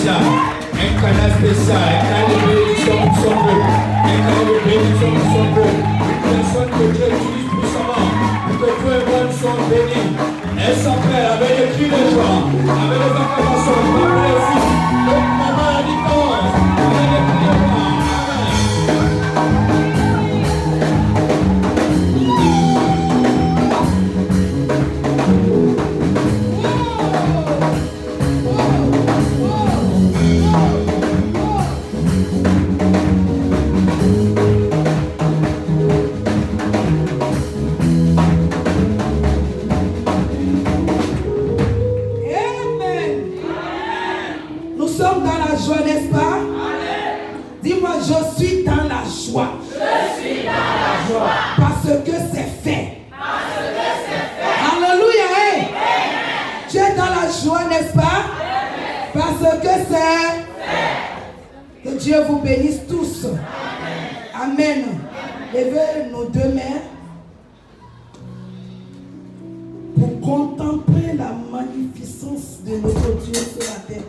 spécial. Un canal spécial. Un canal de bénédiction pour son peuple. Un canal de bénédiction pour son peuple. Une personne que Dieu utilise puissamment pour que Dieu et moi soient bénis. Elle s'appelle avec des cris de joie, avec des acclamations, avec des fils. Donc, maman a dit commence. Avec des cris de joie. N'est-ce pas? Dis-moi, je suis dans la joie. Je suis dans la joie. Parce que c'est fait. Parce que c'est fait. Alléluia. Hey. Tu es dans la joie, n'est-ce pas? Parce que c'est fait. Que Dieu vous bénisse tous. Amen. Levez nos deux mains pour contempler la magnificence de notre Dieu sur la terre.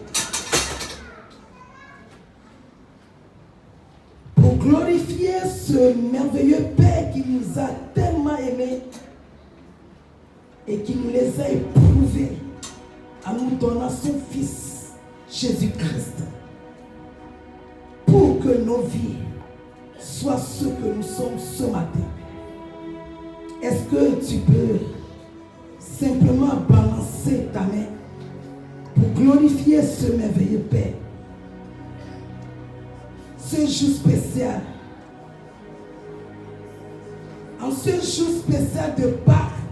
Pour glorifier ce merveilleux Père qui nous a tellement aimés et qui nous les a éprouvés en nous donnant son Fils Jésus-Christ pour que nos vies soient ce que nous sommes ce matin. Est-ce que tu peux simplement balancer ta main pour glorifier ce merveilleux Père? Ce jour spécial, en ce jour spécial de Pâques,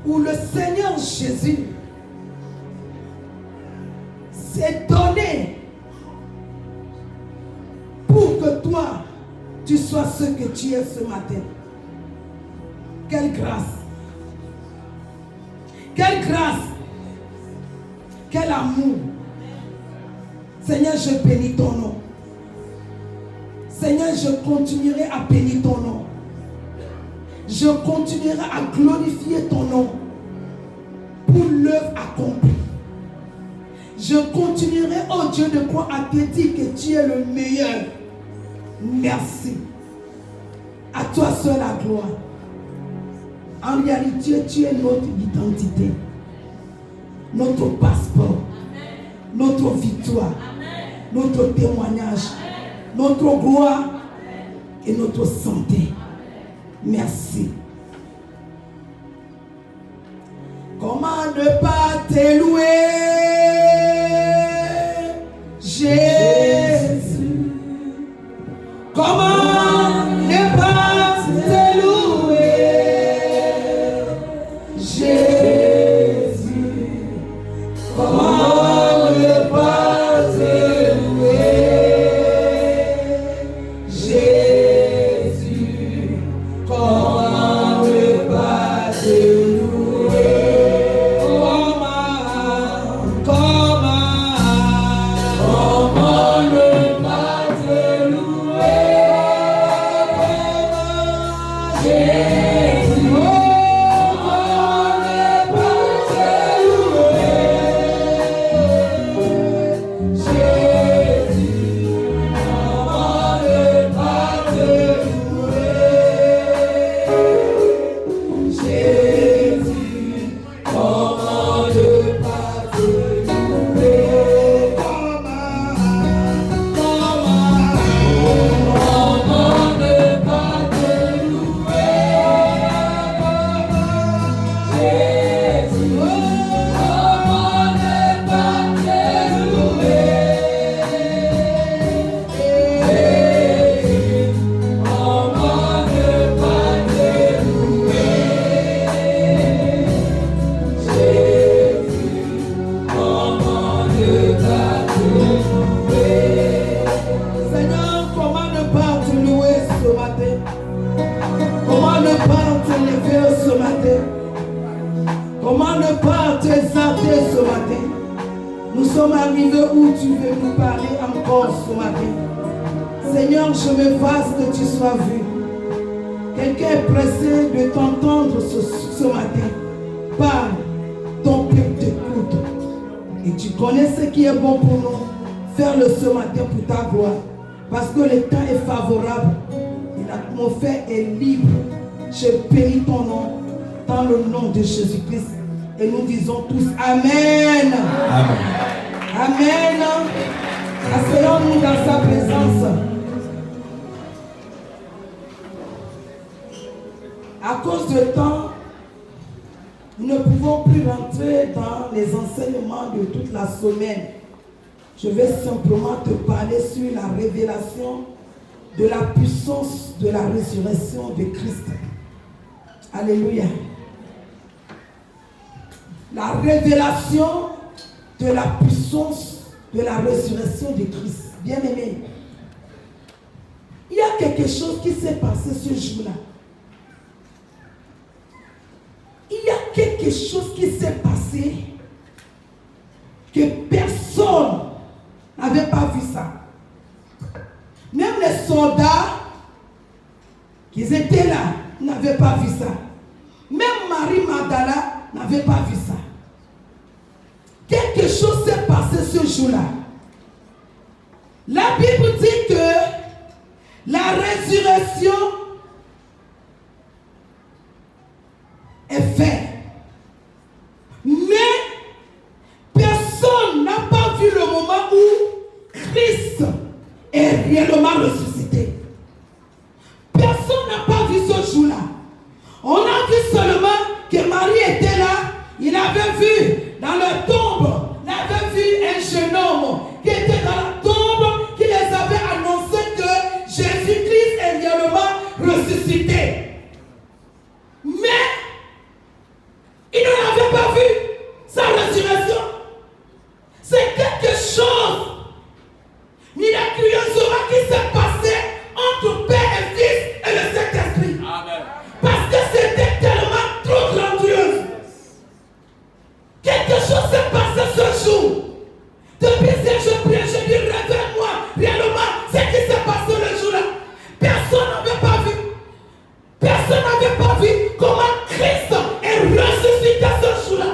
où le Seigneur Jésus s'est donné pour que toi, tu sois ce que tu es ce matin. Quelle grâce! Quelle grâce! Quel amour! Seigneur, je bénis ton nom. Seigneur, je continuerai à bénir ton nom. Je continuerai à glorifier ton nom pour l'œuvre accomplie. Je continuerai, oh Dieu de croix, à te dire que tu es le meilleur. Merci. À toi seul la gloire. En réalité, tu es notre identité, notre passeport, notre victoire, notre témoignage, notre gloire et notre santé. Merci. Comment ne pas te louer, Jésus? Comment ne pas te louer, Jésus? Comment ne pas te louer, Jésus? Comment ne pas te louer? Comment ne pas te louer, Jésus? Comment ne pas te louer, Jésus? Comment ne pas te louer, Jésus? Comment ne pas te louer? Comment ne pas te louer, Jésus? Comment ne pas te louer, Jésus? Comment ne pas te louer, Jésus? Comment ne pas te louer? Seigneur, comment ne pas te louer ce matin? Comment ne pas te lever ce matin? Comment ne pas t'exalter ce matin? Nous sommes arrivés où tu veux nous parler encore ce matin. Seigneur, je me fasse que tu sois vu. Quelqu'un est pressé de t'entendre ce matin. Parle, ton peuple t'écoute et tu connais ce qui est bon pour nous. Faire-le ce matin pour ta gloire. Parce que le temps est favorable. Et l'atmosphère est libre. Je bénis ton nom dans le nom de Jésus-Christ. Et nous disons tous Amen. Amen. Amen. Asseyons-nous dans sa présence. À cause du temps, nous ne pouvons plus rentrer dans les enseignements de toute la semaine. Je vais simplement te parler sur la révélation de la puissance de la résurrection de Christ. Alléluia. La révélation de la puissance de la résurrection de Christ. Bien-aimé, il y a quelque chose qui s'est passé ce jour-là. Il y a quelque chose qui s'est passé que personne n'avait pas vu ça. Même les soldats qui étaient là n'avaient pas vu ça. Même Marie Magdala n'avait pas vu ça. Quelque chose s'est passé ce jour-là. La Bible dit que la résurrection est faite. Mais personne n'a pas vu le moment où Christ est réellement ressuscité. Personne n'a pas vu ce jour-là. On a vu seulement que Marie était là. Il avait vu dans la tombe, il avait vu un jeune homme qui était dans la tombe, qui les avait annoncé que Jésus-Christ est réellement ressuscité. Mais il n'en avait pas vu sa résurrection. C'est quelque chose miraculeusement qui s'est passé entre Père et Fils et le Saint-Esprit. Parce que c'était tellement trop grandiose. Quelque chose s'est passé ce jour. Depuis que je prie, je dis révèle-moi réellement ce qui s'est passé le jour-là. Personne n'avait pas vu. Personne n'avait pas vu comment Christ est ressuscité ce jour-là.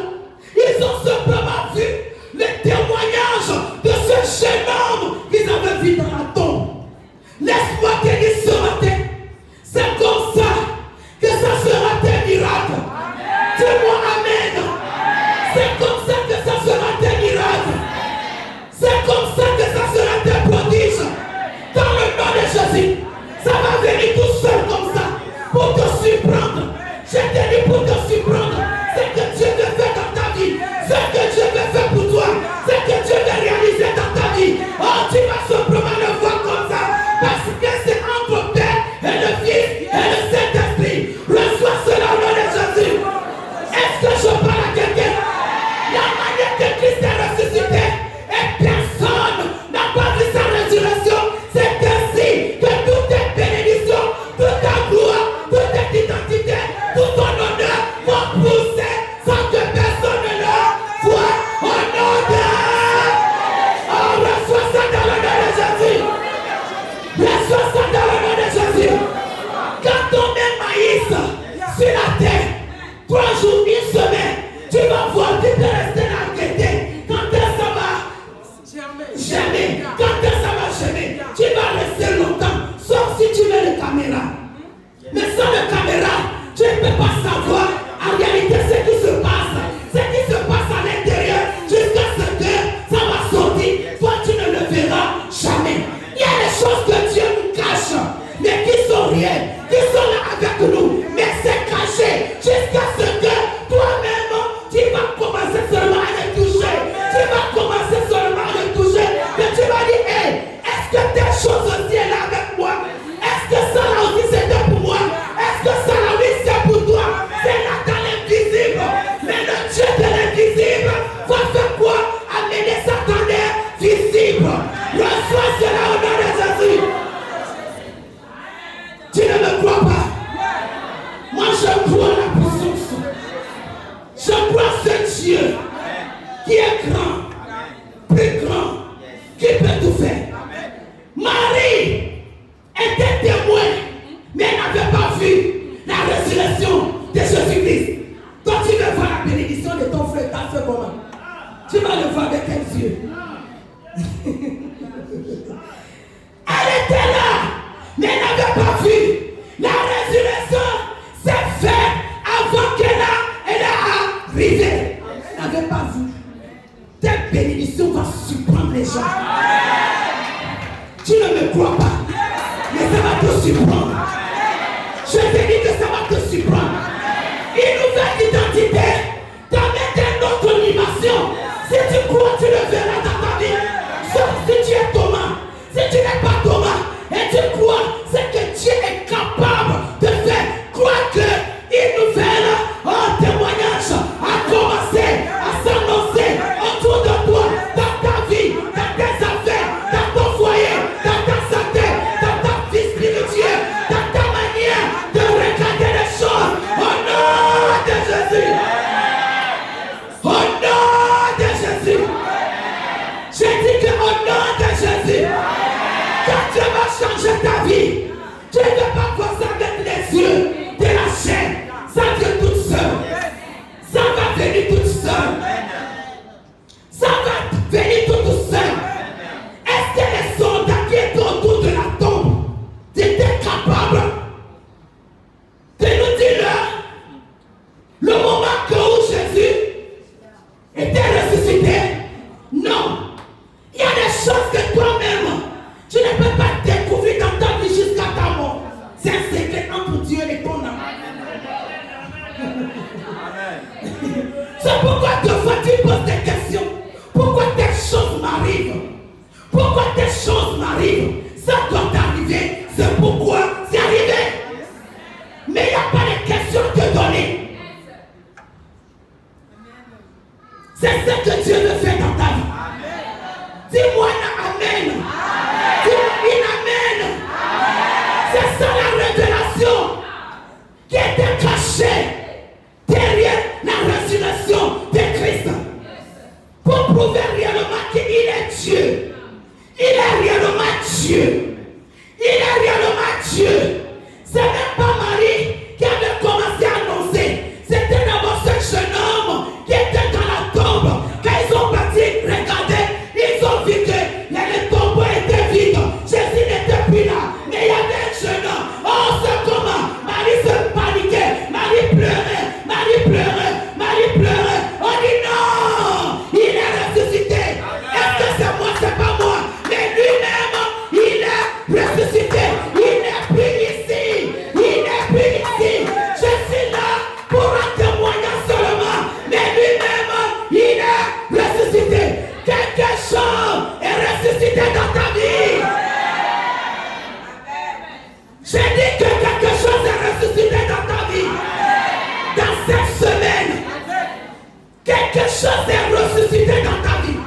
Ils ont simplement vu le témoignage de ce jeune homme qu'ils avaient vu dans la tombe. Laisse-moi te dire ce matin, c'est comme ça que ça sera tes miracles. Dis-moi Amen. C'est comme ça que ça sera tes miracles. C'est comme ça que ça sera tes prodiges. Dans le nom de Jésus, ça va venir tout seul comme ça pour te surprendre. Je te dis pour te surprendre. Ce que Dieu veut faire dans ta vie, ce que Dieu veut faire pour toi, ce que Dieu veut réaliser dans ta vie. Oh, tu vas simplement le voir comme ça. Parce que c'est entre Père et le Fils et le Saint-Esprit. Reçois cela au nom de Jésus. Est-ce que je parle à quelqu'un? La manière que Christ est ressuscité et personne n'a pas vu sa résurrection. C'est ainsi que toutes tes bénédictions, toute ta gloire, toute ta identité, tout ton honneur vont pousser sans que personne ne le voie au nom de... Oh, reçois ça dans le nom de Jésus. Reçois ça dans le nom de Jésus. Quand on met maïs sur la terre, 3 jours, 1 semaine, tu vas voir, tu peux rester là guetter. Quand ça va jamais. Quand ça va jamais, tu vas rester longtemps. Sauf si tu mets la caméra. Mais sans la caméra, tu ne peux pas savoir en réalité ce qui se passe. Ce qui se passe à l'intérieur jusqu'à ce que ça va sortir. Toi, tu ne le verras jamais. Il y a des choses que Dieu nous cache, mais qui sont réelles, qui sont là avec nous. Mais c'est caché jusqu'à ce que toi-même, tu vas commencer seulement à les toucher. Tu vas commencer seulement à les toucher. Mais tu vas dire, hey, est-ce que telle chose aussi est là avec moi? Est-ce que ça là aussi c'était pour moi? Est-ce que ça là oui c'est pour toi? C'est là dans l'invisible. Mais le Dieu de l'invisible va faire quoi? Amener ça dans l'invisible. Reçois cela au nom de Jésus. Tu ne me crois pas? Moi je crois la puissance. Je crois ce Dieu qui est grand, plus grand, qui peut tout faire. Marie était témoin, mais elle n'avait pas vu la résurrection de Jésus-Christ. Toi, tu veux voir la bénédiction de ton frère, ta soeur, comment? Tu vas le voir avec quel les yeux. Elle était là, mais elle n'avait pas vu. La résurrection s'est faite avant qu'elle est arrivée. Elle n'avait pas vu. Tes bénédictions vont surprendre les gens. Tu ne me crois pas, mais ça va te surprendre. Je te dis que ça va te surprendre. Une nouvelle identité t'amène une autre animation. Si tu crois, tu le verras dans ta vie. Sauf si tu es Thomas. Si tu n'es pas Thomas et tu crois, c'est que Dieu est capable de faire croire que une nouvelle témoignage a commencé à s'annoncer autour de toi, dans ta vie, dans tes affaires, dans ton foyer, dans ta santé, dans ta vie spirituelle, dans ta manière de regarder les choses. Au nom de Jésus. Au nom de Jésus. J'ai dit que au nom de Jésus, quand Dieu va changer ta vie, tu ne vas pas voir ça avec les yeux de la chair. Ça vient toute seule. Ça va venir toute seule. Ça va venir toute seule. Est-ce que les soldats qui étaient autour de la tombe étaient capables de nous dire le moment où Jésus était ressuscité? Non. Il y a des choses que toi-même, tu ne peux pas découvrir dans ta vie jusqu'à ta mort. C'est un secret entre Dieu et ton âme. C'est pourquoi deux fois tu poses des questions. Pourquoi telle chose m'arrive? Pourquoi telle chose m'arrive? Ça doit t'arriver. C'est pourquoi c'est arrivé. Mais il n'y a pas de questions à te donner. C'est ce que Dieu veut faire dans ta vie. Dis-moi un amen. Dis-moi une amen. C'est ça la révélation qui était cachée derrière la résurrection de Christ. Pour prouver réellement qu'il est Dieu. Il est réellement Dieu. Il est réellement Dieu. C'est même pas Marie qui avait commencé à annoncer. C'était d'abord ce jeune homme qui était dans la tombe. Quand ils ont parti regarder, ils ont vu que le tombeau était vide. Jésus n'était plus là. Mais il y avait un jeune homme. Oh, c'est comment? Marie se paniquait. Marie pleurait. Marie pleurait. Marie pleurait. On dit non. Il est ressuscité. Est-ce que c'est moi? C'est pas moi. Mais lui-même, il est ressuscité. Il n'est plus ici. Il n'est plus ici. Je suis là pour un témoignage seulement. Mais lui-même, il est ressuscité. Quelque chose est ressuscité dans ta vie. J'ai dit que quelque chose est ressuscité dans ta vie. Dans cette semaine, quelque chose est ressuscité dans ta vie.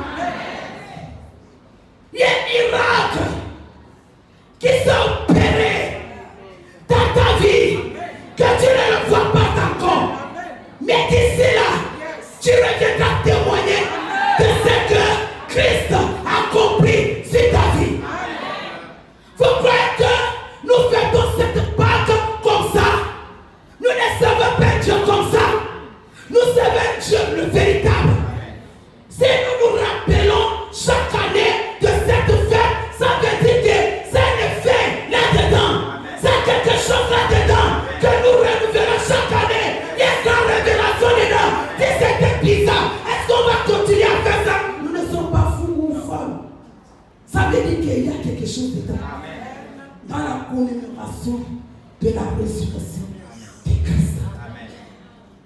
Il y a un miracle qui s'est opéré dans ta vie que tu ne le vois pas encore. Mais d'ici là, tu reviendras témoigner de ce que Christ a accompli sur ta vie. Vous croyez que nous faisons cette Pâque comme ça? Nous ne servons pas Dieu comme ça. Nous servons Dieu le véritable. Si nous nous rappelons chaque année de cette fête, ça veut dire que c'est un effet là-dedans. C'est quelque chose là-dedans que nous renouvelons chaque année. Il y a une grande révélation dedans. Si c'était bizarre, est-ce qu'on va continuer à faire ça? Nous ne sommes pas fous ou folles. Ça veut dire qu'il y a quelque chose dedans. Dans la commémoration de la résurrection de Christ.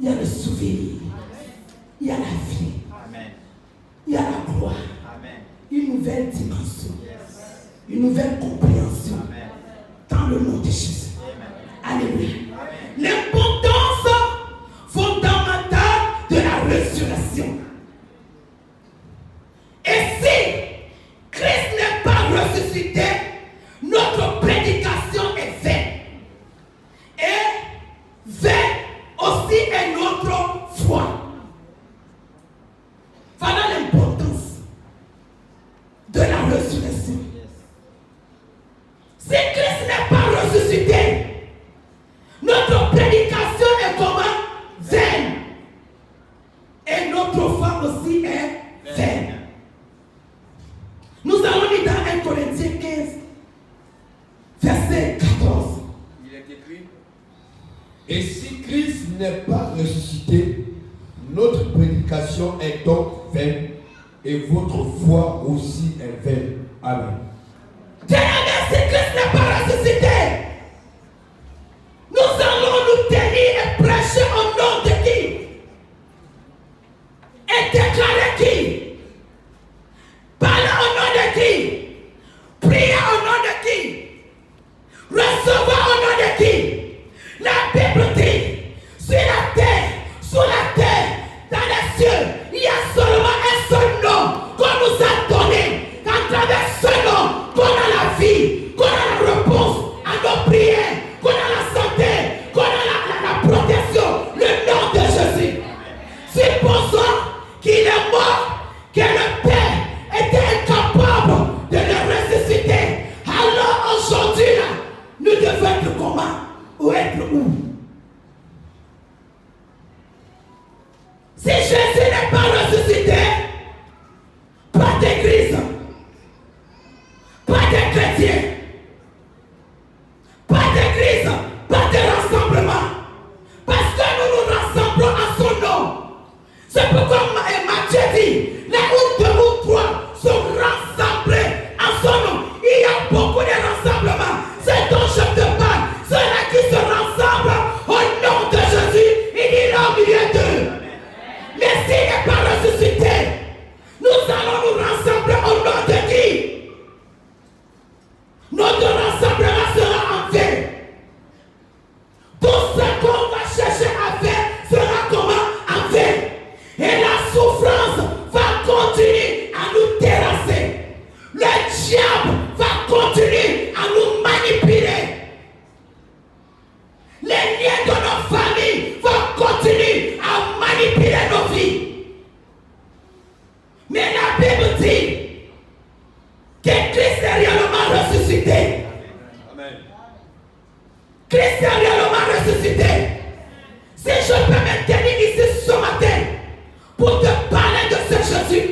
Il y a le souvenir. Il y a la vie. Il y a la gloire. Une nouvelle dimension. Une nouvelle compréhension. Dans le nom de Jésus. Alléluia. L'importance fondamentale de la résurrection. Et si Christ n'est pas ressuscité, notre prédication est vaine. Et vaine aussi est notre foi. Voilà l'importance de la résurrection. Si Christ n'est pas ressuscité, notre prédication est comment? Vaine. Et notre foi aussi est vaine. écrit. Et si Christ n'est pas ressuscité, notre prédication est donc vaine et votre foi aussi est vaine. Amen. Si Christ n'est pas ressuscité, nous allons nous tenir et prêcher au nom de qui? Et déclarer qui? Parler au nom de qui? Prier au nom de qui? Recevoir au nom de qui? La Bible dit, sur la terre, sous la terre, dans les cieux, il y a seulement un seul nom qu'on nous a donné. À travers ce nom, qu'on a la vie, qu'on a la réponse à nos prières, qu'on a la santé, qu'on a la protection, le nom de Jésus. Supposons qu'il est mort, que le Père était incapable de le ressusciter. Alors aujourd'hui, là, nous devons être comment? Ou être où? Si Jésus n'est pas ressuscité, pas d'église, pas de chrétiens, pas d'église, pas de rassemblement. Parce que nous nous rassemblons à son nom. C'est pourquoi Matthieu dit, là où deux ou trois sont rassemblés à son nom, il y a beaucoup de rassemblements. C'est dont je te parle. Ceux-là qui se rassemblent au nom de Jésus, il est là au milieu d'eux. Mais s'il n'est pas ressuscité, nous allons nous rassembler au nom de qui? Notre rassemblement sera en vain. Tout ce qu'on va chercher à faire sera comment? En vain. Et la souffrance va continuer à nous terrasser. Le diable va continuer à nous manipuler. Les liens de nos familles vont continuer à manipuler nos vies. Mais la Bible dit que Christ est réellement ressuscité. Amen. Christ est réellement ressuscité. Si je peux me tenir ici ce matin pour te parler de ce Jésus,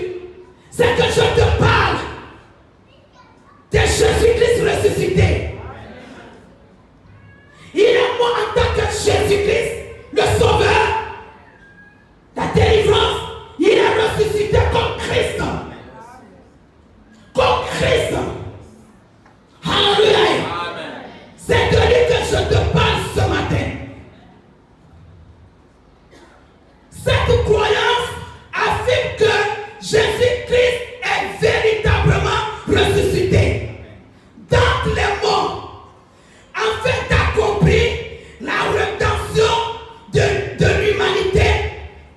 c'est que je te parle de Jésus-Christ ressuscité. Il est moi en tant que Jésus-Christ, le Sauveur, la délivrance. Il est ressuscité comme Christ. Comme Christ. Alléluia. C'est de lui que je te parle ce matin. Cette croyance affirme que Jésus-Christ est véritablement ressuscité d'entre les morts, afin d'accomplir la rédemption de l'humanité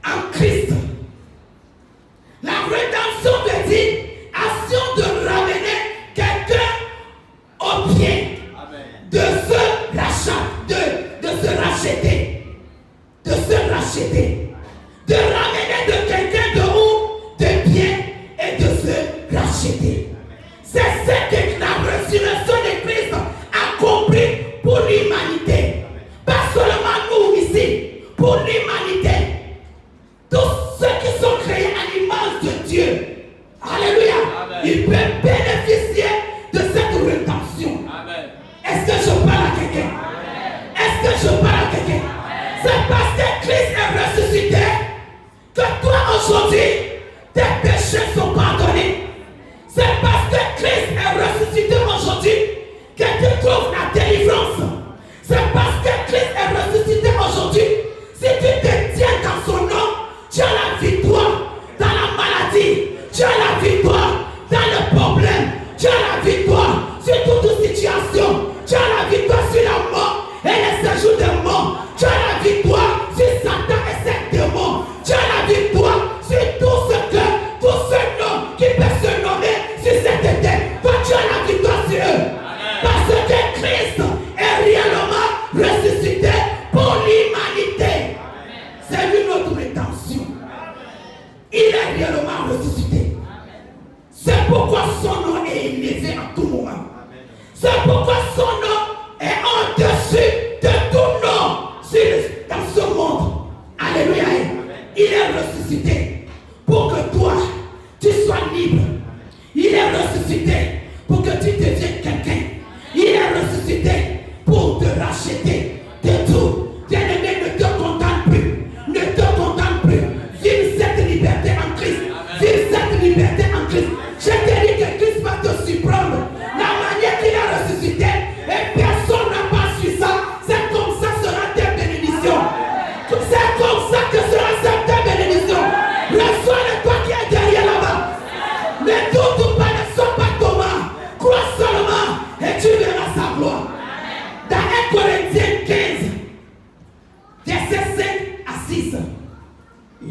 en Christ. La rédemption veut dire action de ramener quelqu'un au pied, de se racheter, de se racheter, de ramener de quelqu'un de haut, de bien et de se racheter. C'est ce que la résurrection de Christ accomplit pour l'humanité. Pas seulement nous ici, pour l'humanité. Tous ceux qui sont créés à l'image de Dieu. Alléluia. Amen. Ils peuvent bénéficier de cette rédemption. Amen. Est-ce que je parle à quelqu'un? Est-ce que je parle à quelqu'un? C'est parce que Christ est ressuscité que toi aujourd'hui, tes péchés sont pardonnés. C'est parce que Christ est ressuscité aujourd'hui que tu trouves la délivrance. C'est parce que Christ est ressuscité aujourd'hui. Si tu te tiens dans son nom, tu as la victoire dans la maladie, tu as la victoire dans le problème, tu as la victoire sur toute situation, tu as la victoire sur la mort et les séjours de mort, tu as la victoire sur Satan et ses démons, tu as la victoire sur tout ce nom qui peut se nommer sur cette terre. Toi tu as la victoire sur eux. Parce que Christ est réellement ressuscité pour l'humanité. C'est lui notre rédemption. Il est réellement ressuscité. C'est pourquoi son nom est élevé en tout moment. C'est pourquoi son nom est au-dessus de tout nom dans ce monde. Alléluia. Il est ressuscité pour que toi, tu sois libre. Il est ressuscité pour que tu deviennes quelqu'un. Il est ressuscité pour te racheter.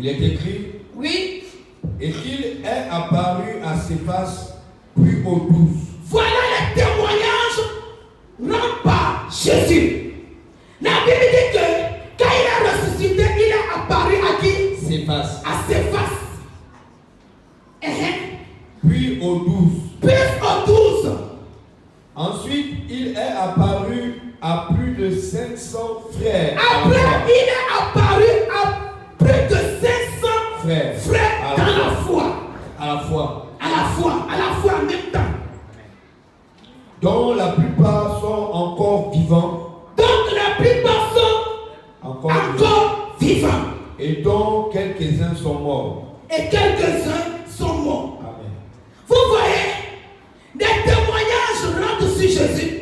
il est écrit, Oui. et qu'il est apparu à Céphas, puis aux 12. Voilà les témoignages rendus par Jésus. La Bible dit que quand il est ressuscité, il est apparu à qui? Céphas. À Céphas. Puis aux 12. Puis aux 12. Ensuite, il est apparu à plus de 500 frères. Après, il est apparu à plus de 500 frères dans la foi. À la fois. À la fois en même temps. Dont la plupart sont encore vivants. Donc la plupart sont encore vivants. Et dont quelques-uns sont morts. Et quelques-uns sont morts. Amen. Vous voyez, des témoignages rendus sur Jésus.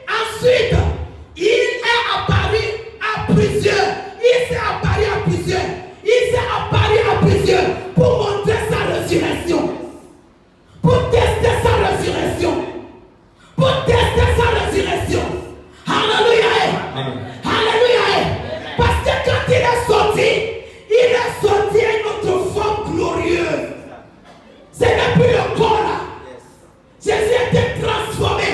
Ensuite, il est apparu à plusieurs. Il s'est apparu à plusieurs. Il s'est apparu à plusieurs pour montrer sa résurrection. Pour tester sa résurrection. Pour tester sa résurrection. Alléluia. Amen. Alléluia. Parce que quand il est sorti à une autre forme glorieuse. Ce n'est plus le corps là. Jésus était transformé.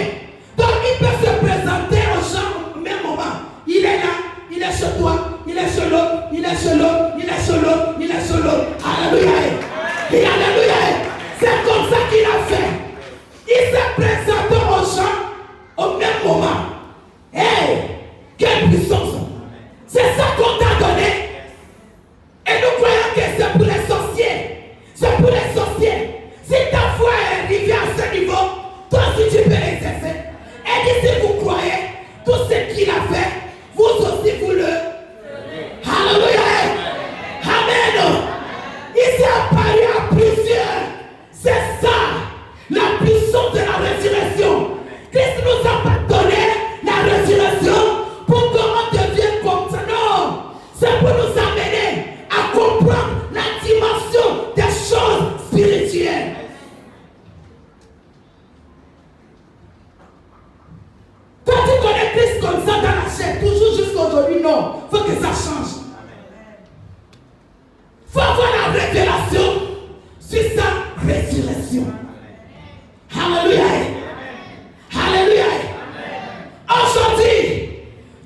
Donc il peut se présenter aux gens au même moment. Il est là, il est chez toi, il est chez l'autre, il est chez l'autre, il est chez l'autre, il est chez l'autre. Alléluia. Et alléluia. C'est comme ça qu'il a fait. Il s'est présenté aux gens au même moment. Hey, quelle puissance. C'est ça qu'on t'a donné. Et nous croyons que c'est pour les sorciers. C'est pour les sorciers. Si ta foi est arrivée à ce niveau, toi aussi tu peux l'exercer. Et dit si vous croyez tout ce qu'il a fait, vous aussi vous le. Alléluia. Amen. Il s'est apparu à plusieurs. C'est ça, la puissance de la résurrection. Christ nous a pas donné la résurrection pour qu'on devienne comme ça. Non, c'est pour nous amener à comprendre la dimension des choses spirituelles. Quand tu connais Christ comme ça dans la chair, toujours jusqu'à aujourd'hui, non, il faut que ça change. Il faut avoir la révélation sur sa résurrection. Alléluia. Alléluia. Aujourd'hui,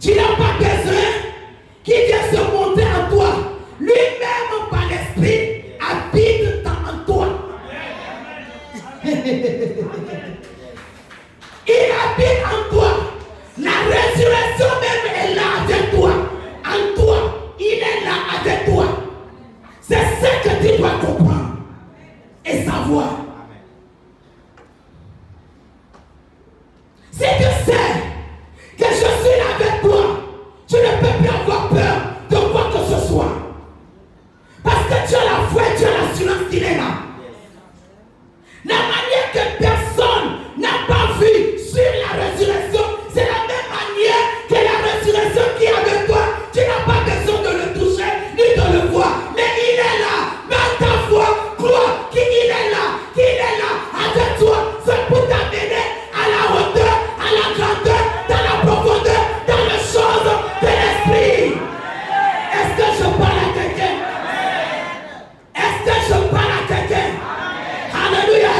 tu n'as pas besoin qu'il vienne se monter en toi. Lui-même, par l'esprit, habite en toi. Il habite en toi. La résurrection même est là avec toi. En toi, il est là avec toi. C'est ce que tu dois comprendre et savoir. Si tu sais que je suis là avec toi, tu ne peux plus avoir peur de quoi que ce soit. Parce que tu as la foi et tu as l'assurance qu'il est là. La manière que personne n'a pas vu sur la résurrection, c'est la même manière que la résurrection qui est avec toi. Tu n'as pas besoin de le toucher ni de le voir. Mais il est là. Dans ta foi, crois qu'il est là. Qu'il est là avec toi. C'est pour t'amener à la hauteur, à la grandeur, dans la profondeur, dans les choses de l'esprit. Est-ce que je parle à quelqu'un? Est-ce que je parle à quelqu'un? Alléluia.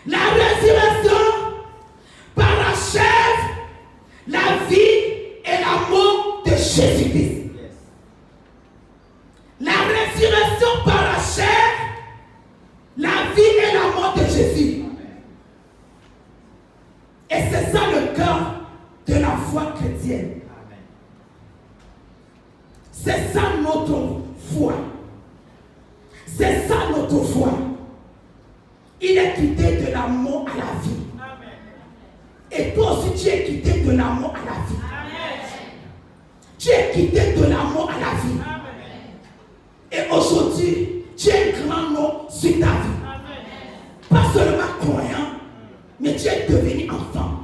La résurrection parachève la vie et la mort de Jésus-Christ. La résurrection parachève la vie et la mort de Jésus. Et c'est ça le cœur de la foi chrétienne. C'est ça notre foi. C'est ça notre foi. Il est quitté de la mort à la vie. Et toi aussi tu es quitté de la mort à la vie. Tu es quitté de la mort à la vie. Et aujourd'hui, tu es un grand nom sur ta vie. Pas seulement croyant, mais tu es devenu enfant.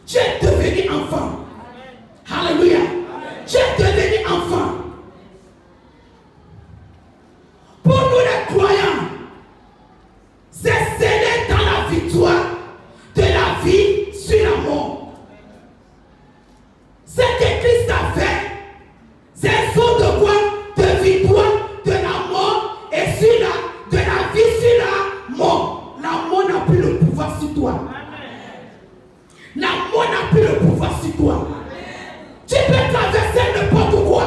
Tu es devenu enfant. Alléluia. Tu es devenu enfant. Pour nous les croyants, c'est scellé dans la victoire de la vie sur la mort. pouvoir sur toi. La mort n'a plus le pouvoir sur toi. Tu peux traverser n'importe quoi.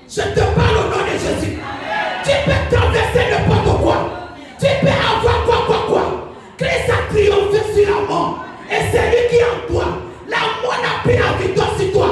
Je te parle au nom de Jésus. Tu peux traverser n'importe quoi. Tu peux avoir quoi. Christ a triomphé sur la mort. Et c'est lui qui est en toi. La mort n'a plus la victoire sur toi.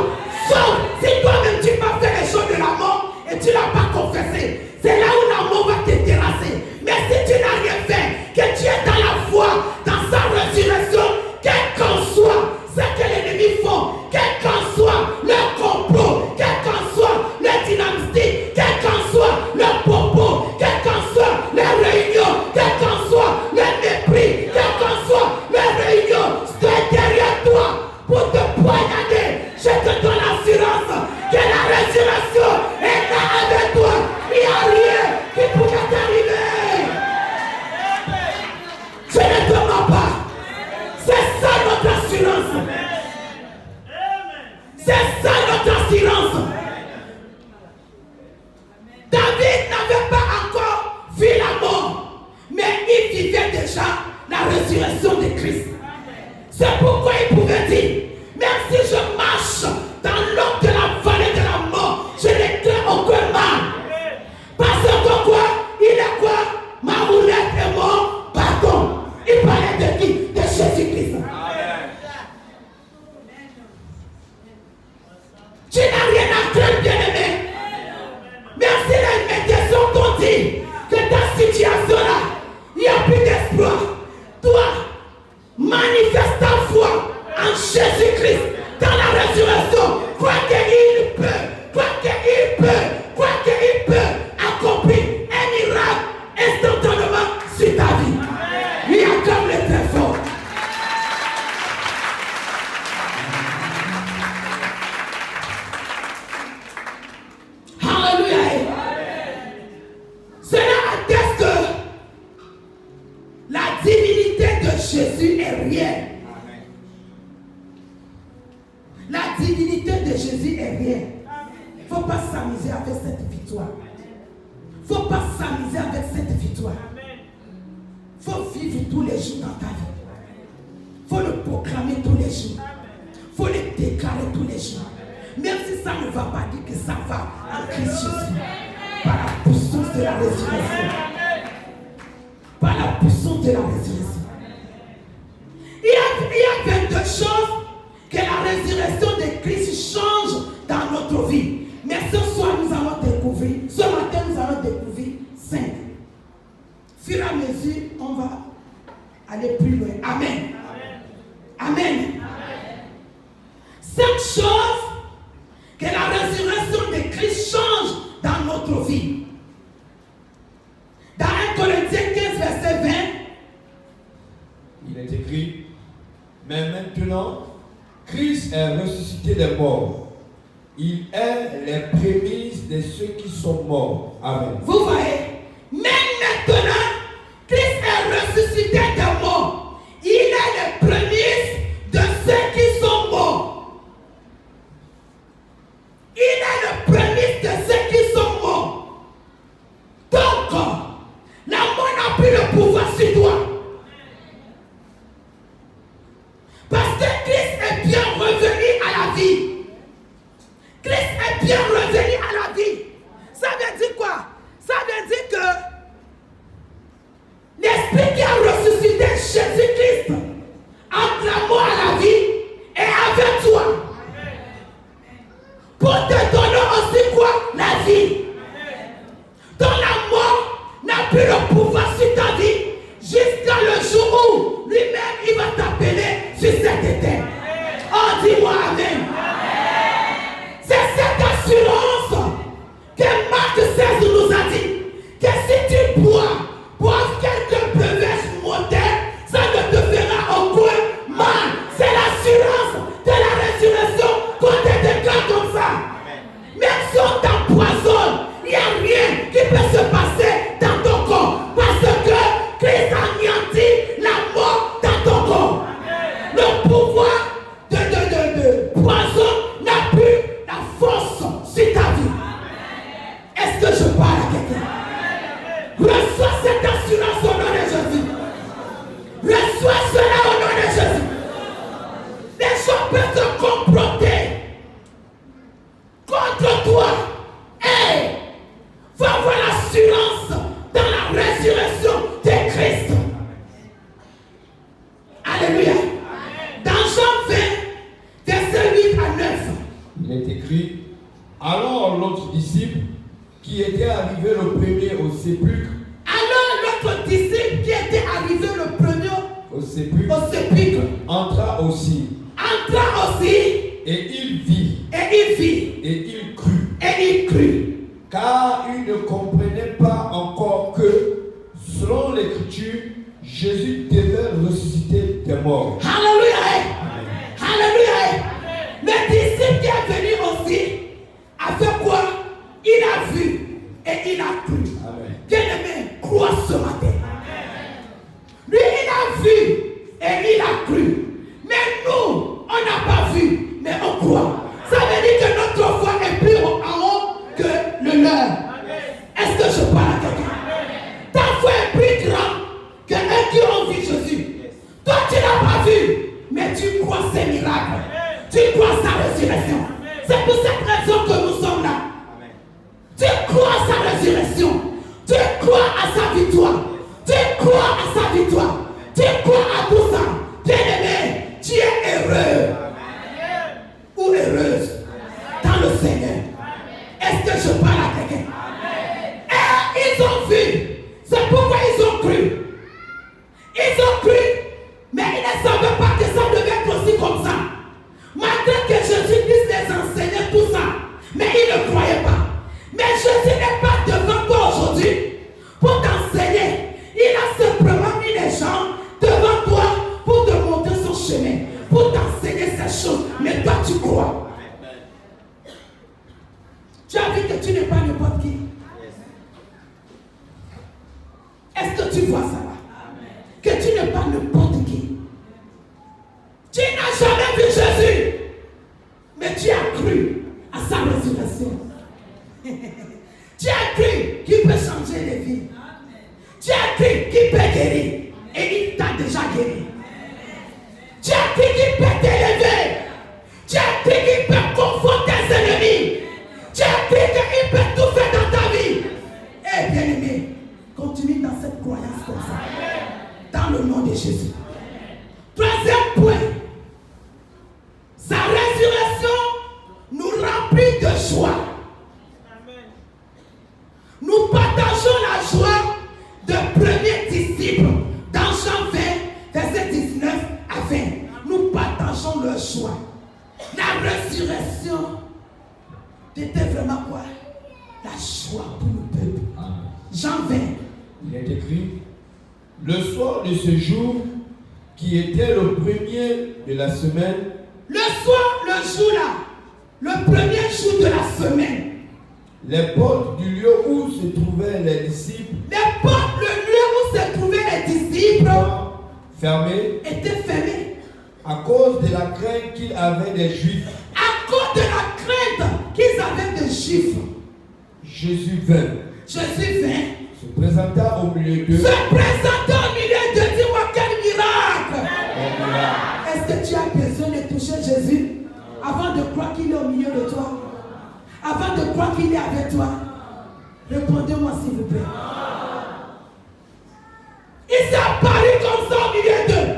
Sauf si toi-même tu m'as fait les choses de la mort et tu ne l'as pas confessé. C'est là où la mort va te terrasser. Mais si tu n'as rien fait, que tu es dans la foi, dans sa résurrection, quel qu'en soit ce que l'ennemi font, quel qu'en soit le complot, quel qu'en soit le dynastie, quel qu'en soit le propos, quel qu'en soit les réunions, quel qu'en soit le mépris, quel qu'en soit les réunions, c'est derrière toi pour te poignarder. Je te donne l'assurance que la résurrection est là avec toi. Il n'y a rien qui pourrait t'arriver. Je ne te mens pas. C'est ça notre assurance. C'est ça notre assurance. David n'avait pas encore vu la mort, mais il vivait déjà la résurrection de Christ. C'est pourquoi il pouvait dire, même si je marche dans l'ombre de la vallée de la mort, je ne crains aucun mal. Parce que quoi? Il est quoi? Ma roulette est mort, pardon. Il parlait de qui? De Jésus-Christ. Tu n'as rien à craindre, bien-aimé. Merci les médiations t'ont dit que ta situation là, il n'y a plus d'espoir. Toi, manifeste ta foi en Jésus-Christ dans la résurrection. Quoi qu'il peut accomplir un miracle instantanément sur ta vie. Il y a comme le très fort. Alléluia. Cela atteste que la divinité de Jésus est réelle. La divinité de Jésus est réelle. Il ne faut pas s'amuser avec cette victoire. Il ne faut pas s'amuser avec cette victoire. Il faut vivre tous les jours dans ta vie. Il faut le proclamer tous les jours. Il faut le déclarer tous les jours. Même si ça ne va pas dire que ça va en Christ Jésus. Par la puissance de la résurrection. Par la puissance de la résurrection. Il y a 22 choses que la résurrection de Christ change dans notre vie. Mais ce soir, nous allons découvrir, ce matin, nous allons découvrir 5. Fur et à mesure, on va aller plus loin. Amen. Amen. 5 choses que la résurrection de Christ change dans notre vie. Dans 1 Corinthiens 15, verset 20, il est écrit, mais maintenant, Christ est ressuscité des morts. Il est les prémices de ceux qui sont morts. Amen. Vous voyez, même maintenant, Christ est ressuscité des morts. Il est les prémices de ceux qui sont morts. Il est le prémices de ceux qui sont morts. Donc, la mort n'a plus le pouvoir sur toi. Parce que Christ est bien revenu à la vie. Christ est bien revenu à la vie. Ça veut dire quoi? Ça veut dire que l'Esprit qui a ressuscité Jésus-Christ entre la mort à la vie est avec toi. Pour te donner aussi quoi? La vie. Dans la mort n'a plus le pouvoir sur ta vie jusqu'à le jour où lui-même il va t'appeler sur cette terre. Alléluia. Dans Jean 20, versets 8 à 9. Il est écrit, alors l'autre disciple qui était arrivé le premier au sépulcre, Alors l'autre disciple qui était arrivé le premier au sépulcre, entra aussi, et il vit, et il crut, car il ne comprenait pas encore que, selon l'Écriture, Jésus devait ressusciter des morts. Alléluia. Alléluia. Le disciple qui est venu aussi a fait quoi? Il a vu et il a cru. Bien-aimé, crois ce matin. Lui, il a vu et il a cru. Mais nous, on n'a pas vu, mais on croit. Ça veut dire que notre foi est plus en haut que le leur. Est-ce que je parle à quelqu'un? Ta foi est plus grande que eux qui ont vu Jésus. Toi, tu n'as pas vu, mais tu crois ses miracles. Tu crois sa résurrection. C'est pour cette raison que nous sommes là. Tu crois à sa résurrection. Tu crois à sa victoire. Tu crois à sa victoire. Tu crois à tout ça. Bien-aimé, tu es heureux ou heureuse dans le Seigneur. Est-ce que je parle à quelqu'un? Et ils ont vu. C'est pourquoi ils ont cru. Ils ont cru, mais ils ne savaient pas que ça devait être aussi comme ça. Malgré que Jésus puisse les enseigner tout ça, mais ils ne croyaient pas. Mais Jésus n'est pas devant toi aujourd'hui pour t'enseigner. Il a simplement mis les gens devant toi pour te montrer son chemin, pour t'enseigner ces choses. Mais toi, tu crois. Tu as vu que tu n'es pas n'importe qui. Est-ce que tu vois ça là? Que tu n'es pas n'importe qui. Tu n'as jamais vu Jésus, mais tu as cru à sa résurrection. Tu as cru qu'il peut changer les vies. Tu as cru qu'il peut guérir. Et il t'a déjà guéri. Tu as cru qu'il peut t'élever. Tu as cru qu'il peut confronter tes ennemis. Tu as cru qu'il peut tout faire dans ta vie. Eh bien aimé, continue dans cette croyance comme ça. Dans le nom de Jésus. Troisième point. Sa résurrection nous remplit de joie. Nous partageons la joie de premier disciple dans Jean 20, verset 19 à 20. Nous partageons leur joie. La résurrection, c'était vraiment quoi? La joie pour le peuple. Jean 20. Il est écrit, le soir de ce jour, qui était le premier de la semaine, le soir, le jour là, le premier jour de la semaine, les portes du lieu où se trouvaient les disciples, les portes, le lieu où se trouvaient les disciples, fermées, étaient fermées à cause de la crainte qu'ils avaient des Juifs. À cause de la crainte qu'ils avaient des Juifs. Jésus vint. Jésus vint. Se présenta au milieu d'eux. Se présenta au milieu d'eux. Dis-moi quel miracle. Est-ce que tu as besoin de toucher Jésus avant de croire qu'il est au milieu de toi? Avant de croire qu'il est avec toi? Répondez-moi s'il vous plaît. Il s'est apparu comme ça au milieu d'eux.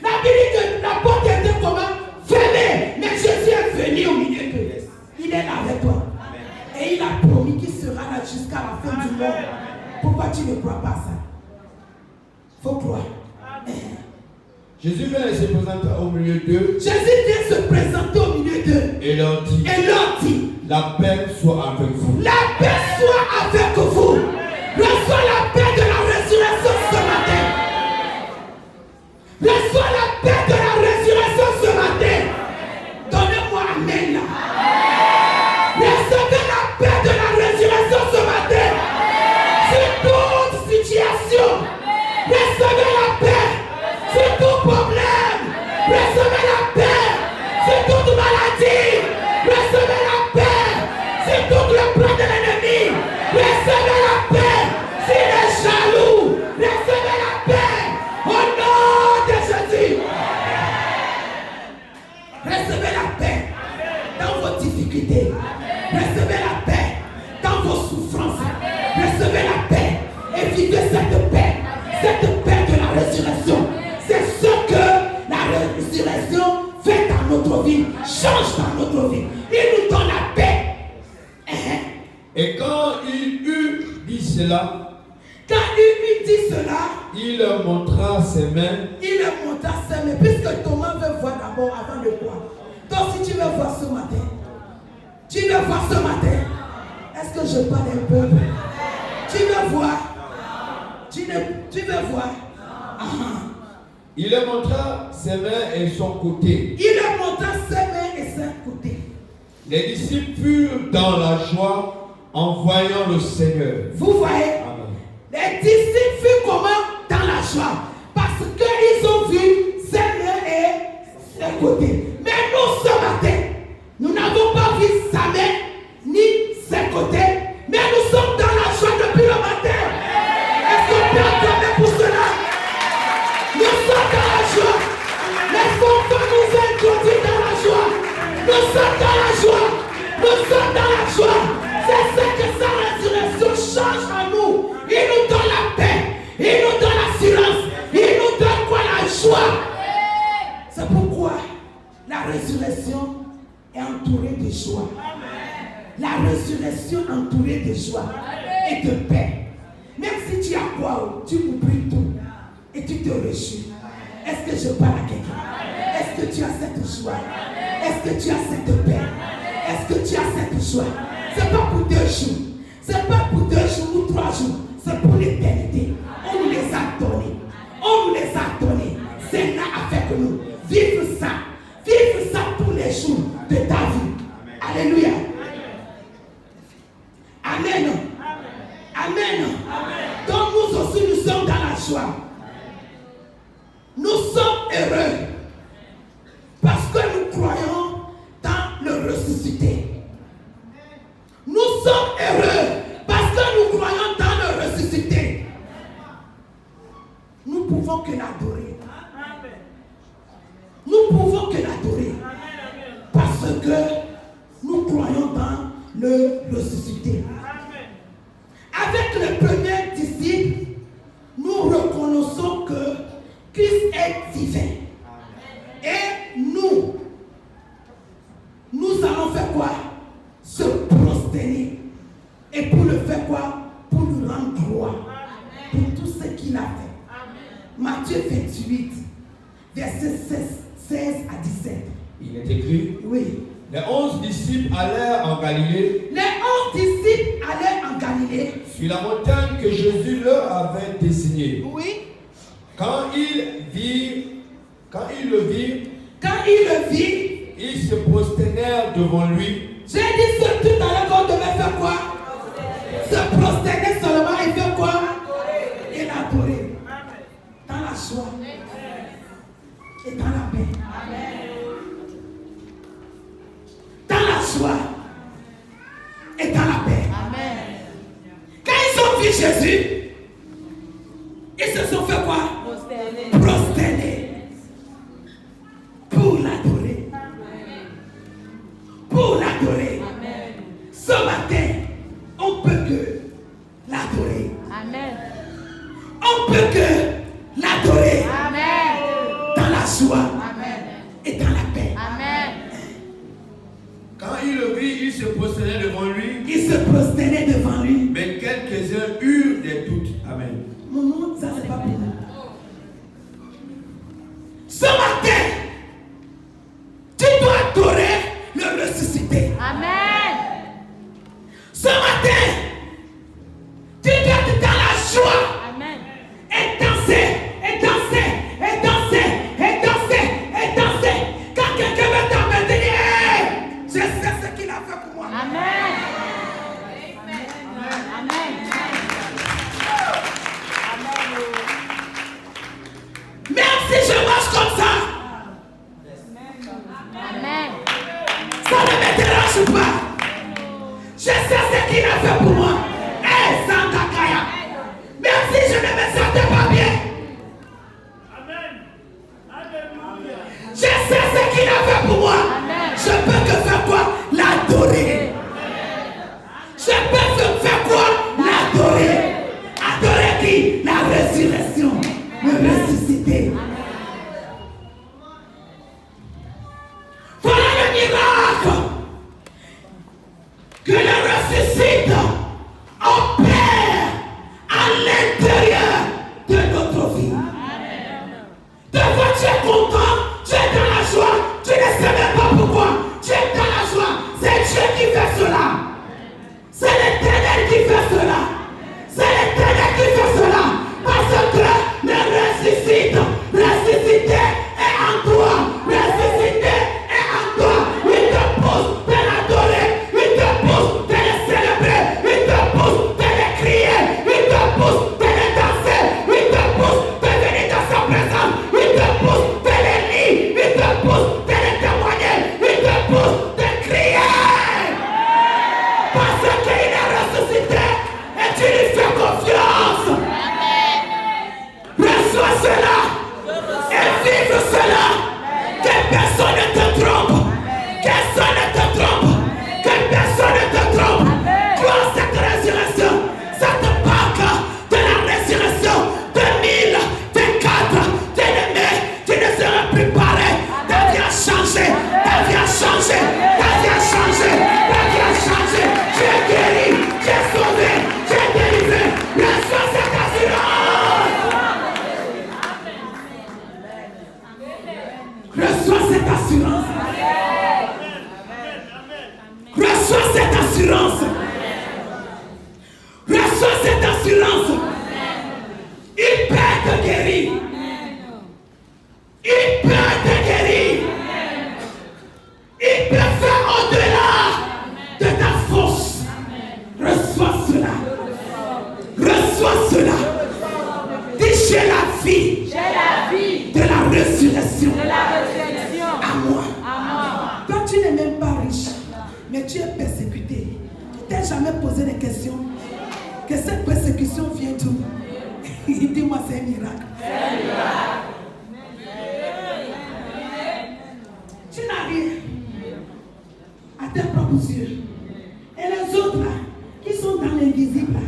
La Bible dit que la porte était comment? Fermée. Mais Jésus est venu au milieu d'eux. Il est là avec toi. Et il a promis qu'il sera là jusqu'à la fin du monde. Pourquoi tu ne crois pas ça? Il faut croire. Jésus vient et se présenta au milieu d'eux. Jésus vient se présenter au milieu d'eux. Et leur dit, la paix soit avec vous. La paix soit avec vous. Reçois la paix de la résurrection ce matin. Reçois la paix de la résurrection ce matin. Donnez-moi amen là. Recevez la paix de la résurrection ce matin. Sur toute situation. Recevez la paix. Sur tout problème. Recevez la paix. Sur toute maladie. Recevez la paix. Sur tout le plan de l'ennemi. Recevez la paix. Si les résurrection fait dans notre vie, change dans notre vie. Il nous donne la paix. Et quand il eut dit cela, il leur montra ses mains. Il leur montra ses mains. Puisque Thomas veut voir d'abord avant de voir. Donc si tu veux voir ce matin, est-ce que je parle un peu? Tu veux voir? Tu veux voir? Il leur montra ses mains et son côté. Il leur montra ses mains et son côté. Les disciples furent dans la joie en voyant le Seigneur. Vous voyez? Amen. Les disciples furent comment? Dans la joie. Parce qu'ils ont vu ses mains et ses côtés. Mais nous, ce matin, nous n'avons pas vu sa main ni ses côtés. Mais nous sommes dans la joie depuis le matin. Est-ce qu'on peut acclamer pour cela? Nous sommes dans la joie. Les enfants nous introduisent dans la joie. Nous sommes dans la joie. Nous sommes dans la joie. C'est ce que sa résurrection change en nous. Il nous donne la paix. Il nous donne l'assurance. Il nous donne quoi? La joie. C'est pourquoi la résurrection est entourée de joie. La résurrection entourée de joie et de paix. Même si tu as quoi, tu oublies tout et tu te réjouis. Est-ce que je parle à quelqu'un? Est-ce que tu as cette joie? Est-ce que tu as cette paix? Est-ce que tu as cette joie? C'est pas pour 2 jours. C'est pas pour 2 jours ou 3 jours. C'est pour l'éternité. On nous les a donnés. On nous les a donnés. C'est là avec nous. Vivre ça. Vivre ça tous les jours de ta vie. Alléluia. Amen. Amen. Donc nous aussi nous sommes dans la joie. Nous sommes heureux. Parce que nous croyons dans le ressuscité. Nous sommes heureux parce que nous croyons dans le ressuscité. Nous pouvons que l'adorer. Nous pouvons que l'adorer. Parce que nous croyons dans le ressuscité. Avec le premier disciple, nous reconnaissons que Christ est divin. Et nous allons faire quoi? Se prosterner. Et pour le faire quoi? Pour lui rendre gloire. Pour tout ce qu'il a fait. Matthieu 28, versets 16 à 17. Il est écrit. Oui. Les 11 disciples allèrent en Galilée. Les 11 disciples allèrent en Galilée. Sur la montagne que Jésus leur avait désignée. Oui. Quand ils le virent, ils se prosternèrent devant lui. J'ai dit tout à l'heure qu'on devait faire quoi? Se prosterner seulement et faire quoi? Et l'adorer. Dans la joie. Et dans la paix. Dans la joie. Et dans la paix. Quand ils ont vu Jésus, ils se sont fait quoi? Prosterner. Pour l'adorer. Pour l'adorer. Ce matin, on peut que l'adorer. On peut que l'adorer. Dans la joie. Et dans la paix. Quand il le vit, il se prosternait devant lui. Ils se prosternaient devant lui. Mais quelques-uns eurent des doutes. Amen. Non, non, ça c'est pas pour nous. Ce matin, tu dois adorer le ressuscité. Ce matin, tu dois être dans la joie. Et danser, et danser, et danser, et danser, et danser. Quand quelqu'un veut t'amener, hey, je sais ce qu'il a fait pour moi. Même si je marche comme ça, ça ne me dérange pas. Je sais ce qu'il a fait pour moi. Hey, Santa Kaya. Même si je ne me sentais pas bien. Je sais ce qu'il a fait pour moi. Je peux que faire quoi? L'adorer. Je peux que faire quoi? L'adorer. Adorer qui? La résurrection. Le ressuscité. vivre cela. Que personne ne te trompe. Personne ne te trompe. Que personne ne te trompe. Toi, cette résurrection, ça te parle de la résurrection de 1024. Bien-aimé, tu ne seras plus pareil. Ta vie a changé. Ta vie a changé. Ta vie a changé. Ta vie a changé. Tu es guéri. Tu es sauvé. Tu es délivré. Reçois cette assurance. Reçois cette assurance. Reçois cette assurance. Reçois cette assurance. Il peut te guérir. Il peut te guérir. Il peut faire au-delà de ta force. Reçois cela. Reçois cela. Dis j'ai la vie. J'ai la vie De la résurrection. de la résurrection À moi. à moi. Toi, tu n'es même pas riche, mais tu es persécuté. Tu t'es jamais posé des questions. Que cette persécution vient d'où? Dis-moi, c'est un miracle. Tu n'as rien à tes propres yeux. Et les autres là, qui sont dans l'invisible, là,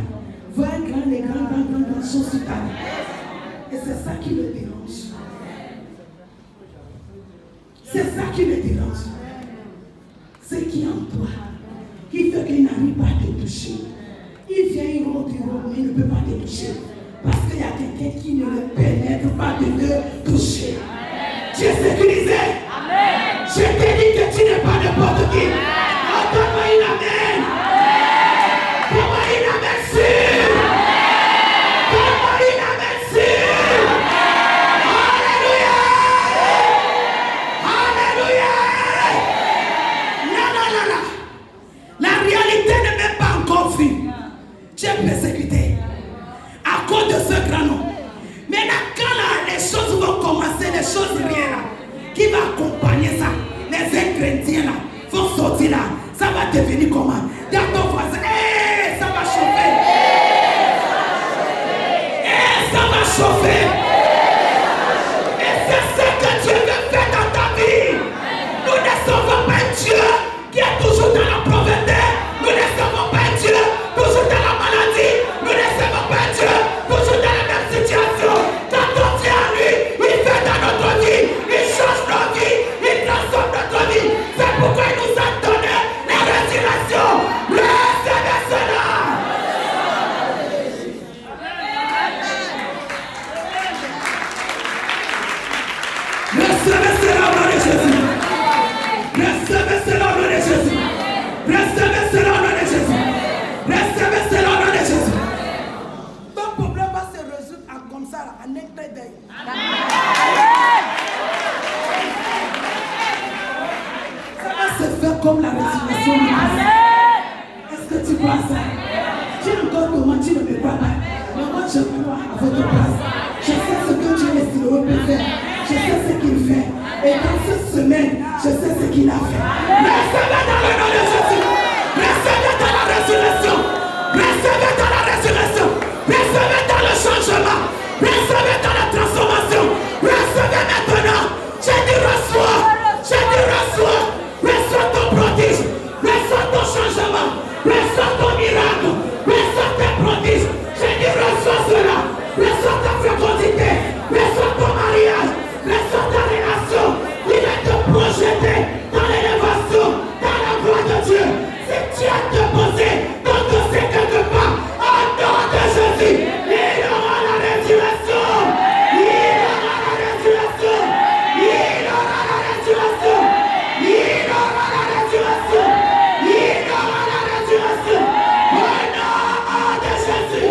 voient les grandes choses sur ta vie. Et c'est ça qui le dérange. C'est ça qui le dérange. C'est qui en toi, qui fait qu'il n'arrive pas à te toucher. Il vient, il rentre, mais il ne peut pas te toucher. Parce qu'il y a quelqu'un qui ne le pénètre pas de te toucher. Tu es sécurisé. Je t'ai dit que tu n'es pas n'importe qui. Donne-moi une amen. Donne-moi une amen sûre. Donne-moi une amen sûre. Alléluia. Alléluia. Non. La réalité n'est même pas encore vue. Tu es persécuté à cause de ce grand nom. Maintenant, quand les choses vont commencer, les choses rien là, qui va accompagner ça, les ingrédients là, vont sortir là, ça va devenir comment? Dis à ton voisin, ça va chauffer. Ça va chauffer. Et c'est ce que Dieu veut faire dans ta vie. Nous ne sommes pas un Dieu qui est toujours dans la pauvreté. Nous ne sommes pas un Dieu toujours dans la maladie. Nous ne sommes pas un Dieu toujours dans la même situation. Quand on vient à lui, il fait dans notre vie. Il change notre vie. Il transforme notre vie. C'est pourquoi il nous a donné la résurrection. Recevez cela. Recevez cela au nom de Jésus. Recevez cela au nom de Jésus. Recevez cela au nom de Jésus. Recevez cela au nom de Jésus. Ton problème va se résoudre comme ça, en un clin d'œil. Ça va se faire comme la résurrection. Est-ce que tu crois ça? Tu es encore comment tu ne me crois pas. Mais moi je crois à votre place. Je sais ce que Dieu est sur eux peut faire. Je sais ce qu'il fait. Et dans cette semaine, je sais ce qu'il a fait. Recevez dans le nom de Jésus. Recevez dans la résurrection. Recevez dans la résurrection. Recevez dans le changement. Recevez dans la transformation. Recevez maintenant. J'ai dit reçois. J'ai dit reçois. Reçois ton prodige. Reçois ton changement. Reçois ton miracle. Reçois tes prodiges. J'ai dit reçois cela. Reçois ta fécondité. Reçois ton mariage. Reçois ta relation. Il est te projeter dans l'élévation, dans la gloire de Dieu. Si tu as déposé ton dossier quelque part, au nom de Jésus, il aura la résurrection. Il aura la résurrection. Il aura la résurrection. Il aura la résurrection. Il aura la résurrection. Au nom de Jésus.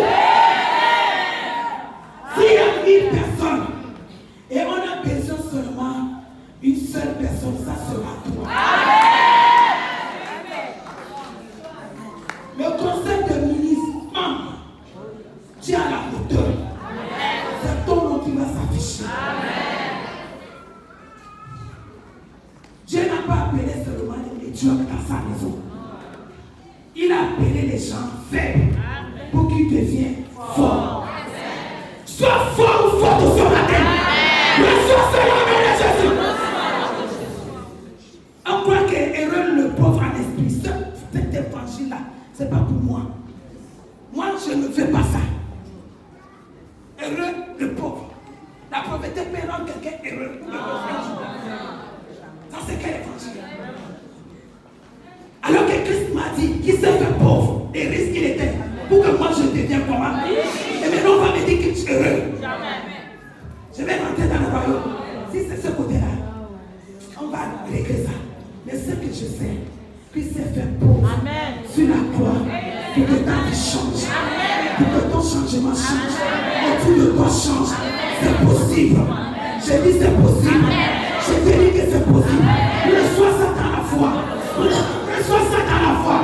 S'il y a 1000 personnes, et on a besoin seulement une seule personne, ça sera toi. Le conseil de ministre, tu as la hauteur. C'est ton nom qui va s'afficher. Dieu n'a pas appelé seulement les médiocres dans sa maison. Il a appelé les gens faibles pour qu'ils deviennent forts. Sois fort ou fort de ce matin. Reçois cela. des risques qu'il était pour que moi je devienne comment. Et maintenant on va me dire que tu es heureux. Je vais rentrer dans le royaume. Si c'est ce côté-là, on va régler ça. Mais ce que je sais, qu'il s'est fait pauvre sur la croix pour que ta vie change, pour que ton changement change, autour de toi change. C'est possible. Je dis c'est possible. Je te dis que c'est possible. Reçois ça dans la foi. Reçois ça dans la foi.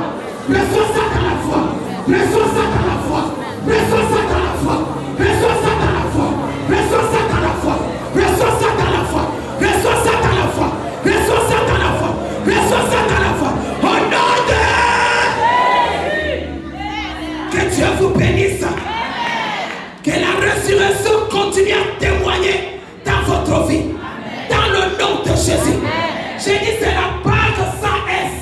Reçois ça dans la foi. Reçois ça dans la foi. Reçois ça dans la foi. Reçois ça dans la foi. Reçois ça dans la foi. Reçois ça dans la foi. Reçois ça dans la foi. Reçois ça dans la foi. Reçois ça dans la foi. Au nom de... Que Dieu vous bénisse. Que la résurrection continue à témoigner dans votre vie. Dans le nom de Jésus. J'ai dit c'est la Pâque sans S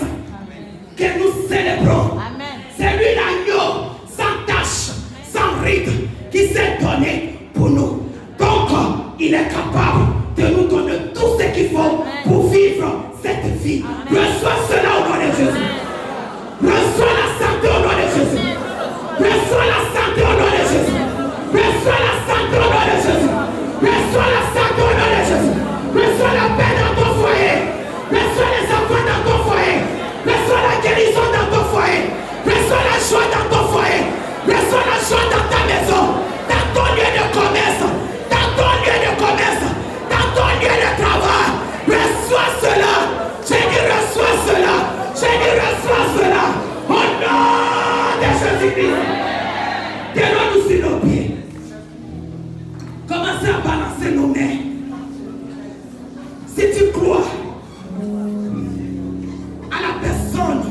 que nous célébrons. C'est lui l'agneau sans tache, sans ride qui s'est donné pour nous. Donc il est capable de nous donner tout ce qu'il faut pour vivre cette vie. Reçois cela au nom de Jésus. Reçois la santé au nom de Jésus. Reçois la santé au nom de Jésus. Reçois la santé au nom de Jésus. Reçois la santé au nom de Jésus. Reçois la paix dans ton foyer. Reçois les enfants dans ton foyer. Reçois la guérison dans ton foyer. Reçois la joie dans ton foyer. Reçois la joie dans ta maison. Dans ton lieu de commerce. Dans ton lieu de commerce. Dans ton lieu de travail. Reçois cela. J'ai dit reçois cela. J'ai dit reçois cela. Au nom de Jésus-Christ. Tenons-nous sur nos pieds. Commencez à balancer nos mains. Si tu crois à la personne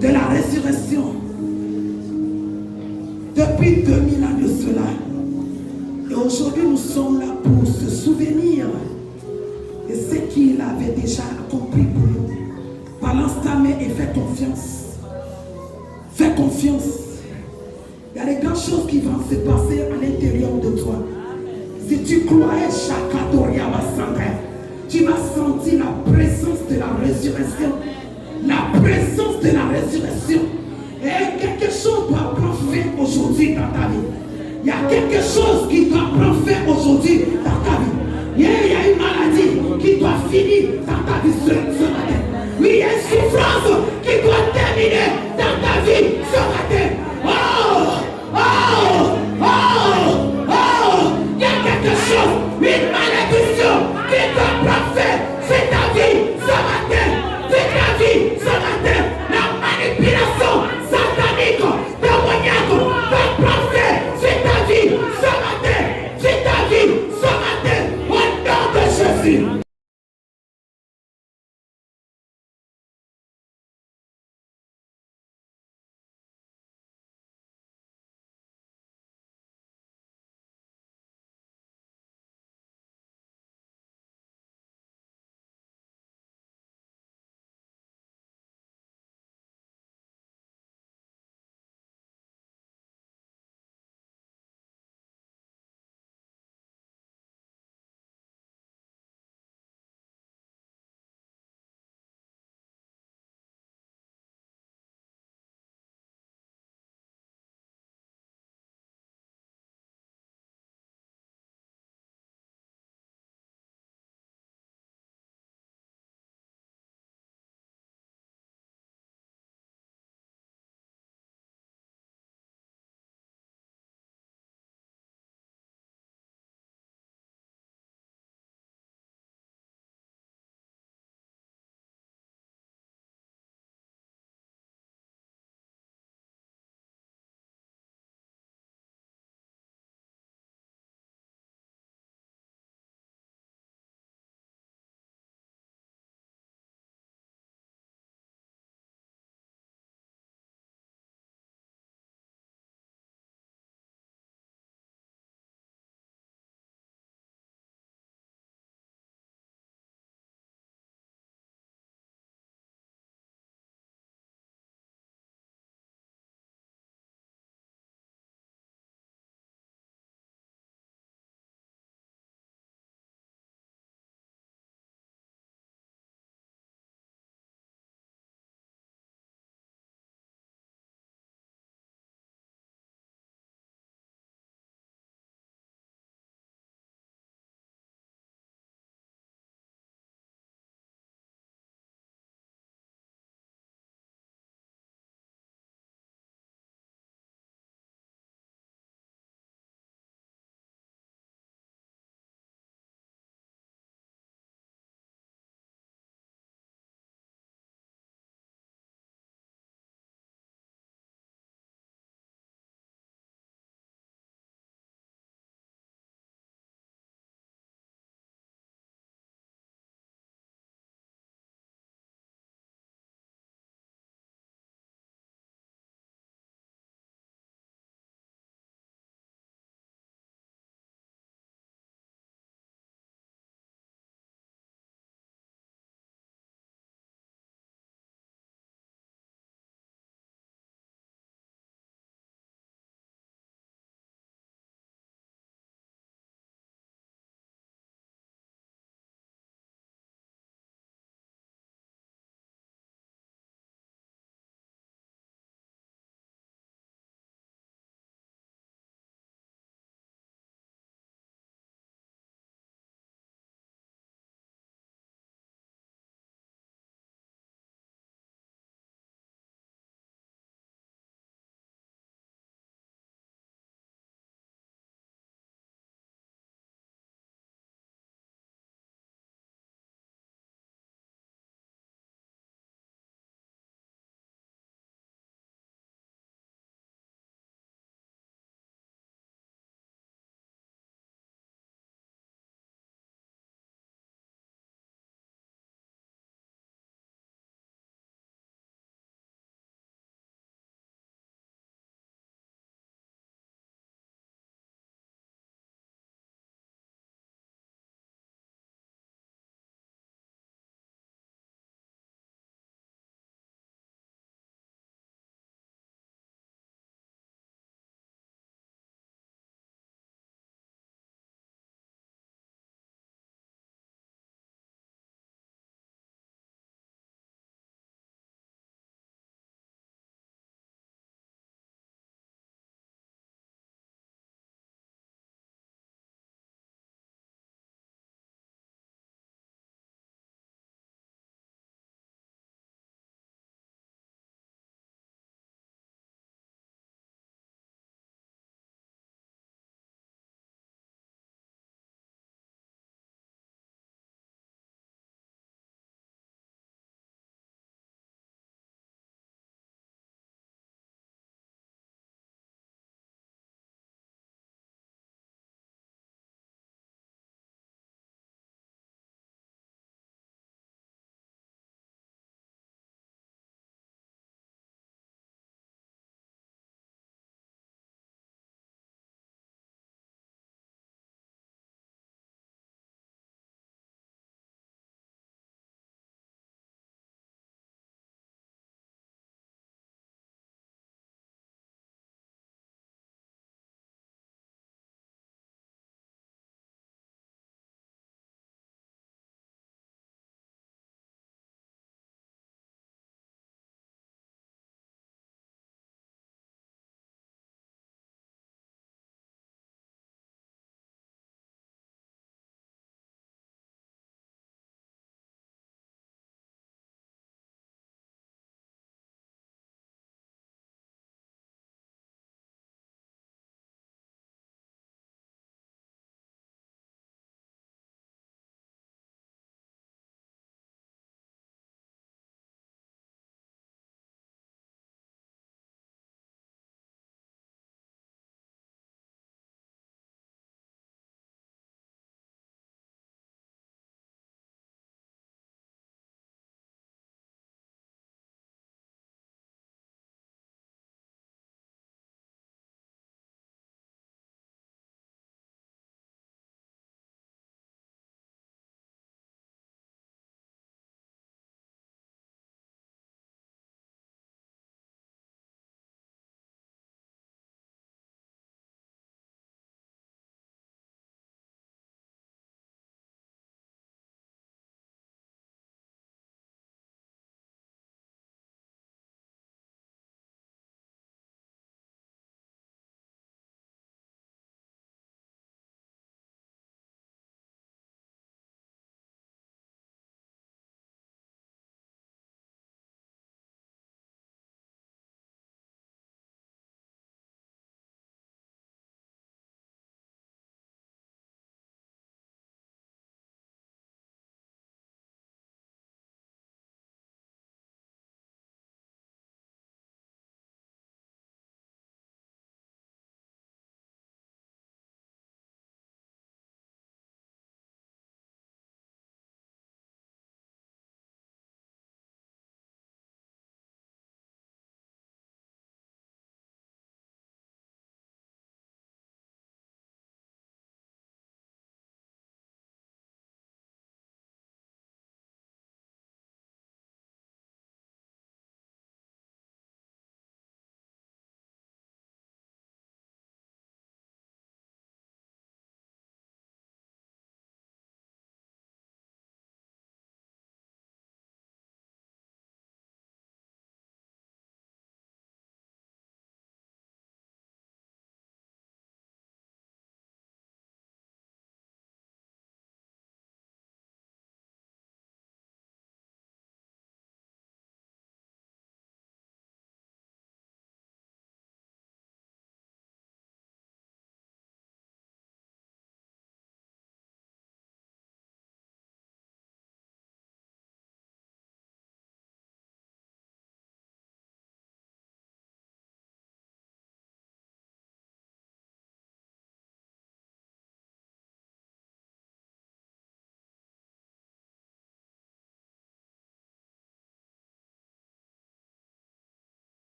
de la résurrection depuis 2000 ans de cela, et aujourd'hui nous sommes là pour se souvenir de ce qu'il avait déjà accompli pour nous. Balance ta main et fais confiance. Fais confiance. Il y a des grandes choses qui vont se passer à l'intérieur de toi. Si tu croyais Chakadoria Massandre, tu vas sentir la présence de la résurrection. La présence de la résurrection. Et quelque chose doit prendre fin aujourd'hui dans ta vie. Il y a quelque chose qui doit prendre fin aujourd'hui dans ta vie. Il y a une maladie qui doit finir dans ta vie ce matin. Oui, il y a une souffrance qui doit terminer dans ta vie ce matin. Oh! Oh! Oh! Oh! Il y a quelque chose, une malédiction qui doit prendre fin. C'est ta vie ce matin. C'est ta vie ce matin. La manipulation satanique, démoniaque doit prendre fin. C'est ta vie ce matin. C'est ta vie ce matin. Au nom de Jésus.